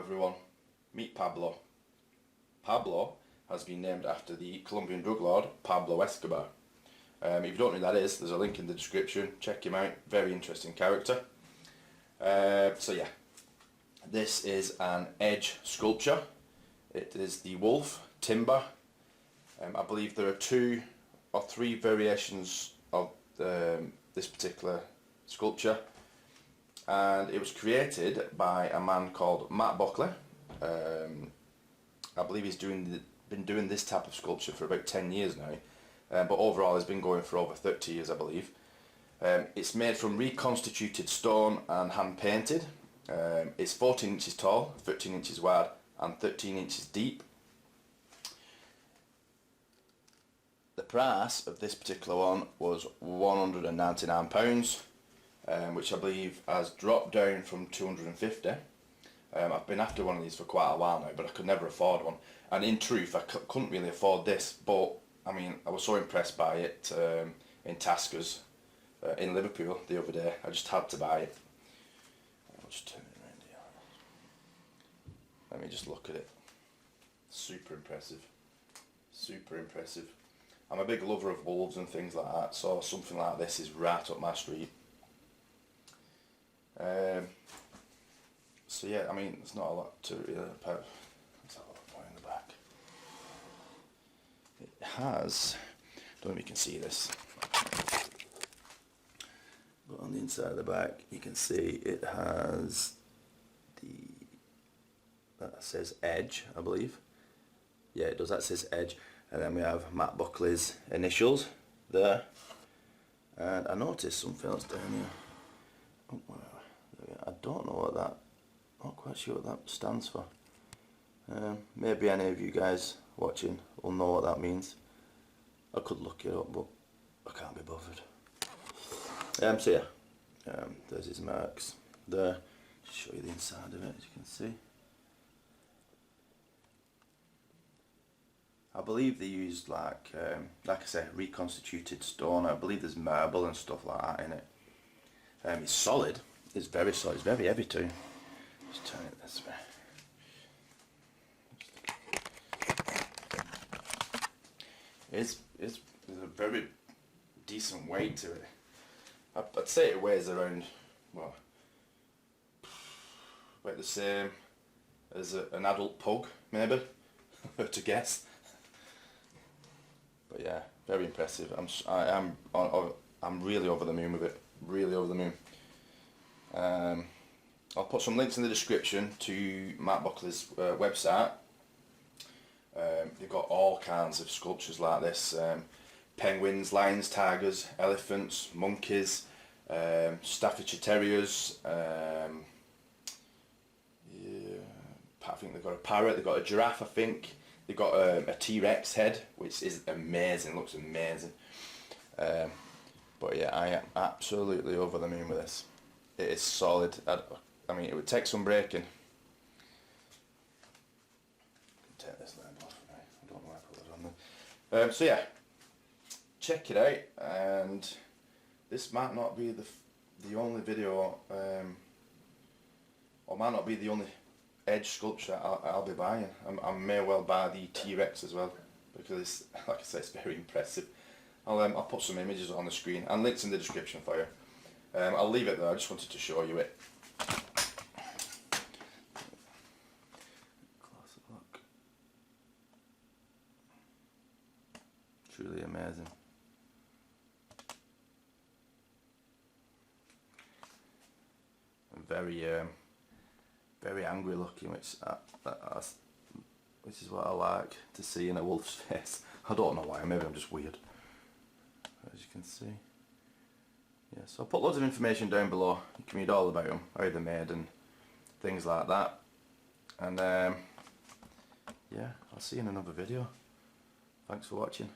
everyone, meet Pablo. Pablo has been named after the Colombian drug lord Pablo Escobar. If you don't know who that is, there's a link in the description, check him out, very interesting character. So yeah, this is an edge sculpture. It is the wolf, timber. I believe there are 2 or 3 variations of this particular sculpture, and it was created by a man called Matt Buckley. I believe he's been doing this type of sculpture for about 10 years now, but overall he's been going for over 30 years, I believe. It's made from reconstituted stone and hand painted. It's 14 inches tall, 13 inches wide and 13 inches deep. The price of this particular one was £199, which I believe has dropped down from £250. I've been after one of these for quite a while now, but I could never afford one. And in truth, I couldn't really afford this, but I mean, I was so impressed by it in Tasker's in Liverpool the other day. I just had to buy it. I'll just turn it around here. Let me just look at it. Super impressive. Super impressive. I'm a big lover of wolves and things like that, so something like this is right up my street. So yeah, I mean, there's not a lot to really about. Let's have a look more in the back. It has, I don't know if you can see this, but on the inside of the back you can see it has that says edge, I believe. Yeah, it does, that says edge. And then we have Matt Buckley's initials there. And I noticed something else down here. I don't know what that, not quite sure what that stands for. Maybe any of you guys watching will know what that means. I could look it up, but I can't be bothered. So yeah, there's his marks there. Just show you the inside of it, as you can see. I believe they used like I say, reconstituted stone. I believe there's marble and stuff like that in it. It's solid. It's very solid. It's very heavy too. Just turn it this way. There's a very decent weight to it. I'd say it weighs around, well, about the same as an adult pug, maybe, to guess. But yeah, very impressive. I'm really over the moon with it. Really over the moon. I'll put some links in the description to Matt Buckley's website. They've got all kinds of sculptures like this. Penguins, lions, tigers, elephants, monkeys, Staffordshire terriers. Yeah, I think they've got a parrot. They've got a giraffe, I think. They've got a T-Rex head, which is amazing, looks amazing. But yeah, I am absolutely over the moon with this. It is solid. I mean, it would take some breaking. Take this lamp off now. I don't know why I put that on there. So yeah, check it out. And this might not be the only video, or might not be the only edge sculpture I'll be buying. I may well buy the T-Rex as well, because it's, like I say, it's very impressive. I'll put some images on the screen and links in the description for you. I'll leave it there. I just wanted to show you it. Closer look. Truly amazing. Very angry looking, which is what I like to see in a wolf's face. I don't know why, maybe I'm just weird. As you can see. Yeah, so I'll put loads of information down below. You can read all about them, how they're made and things like that. And yeah, I'll see you in another video. Thanks for watching.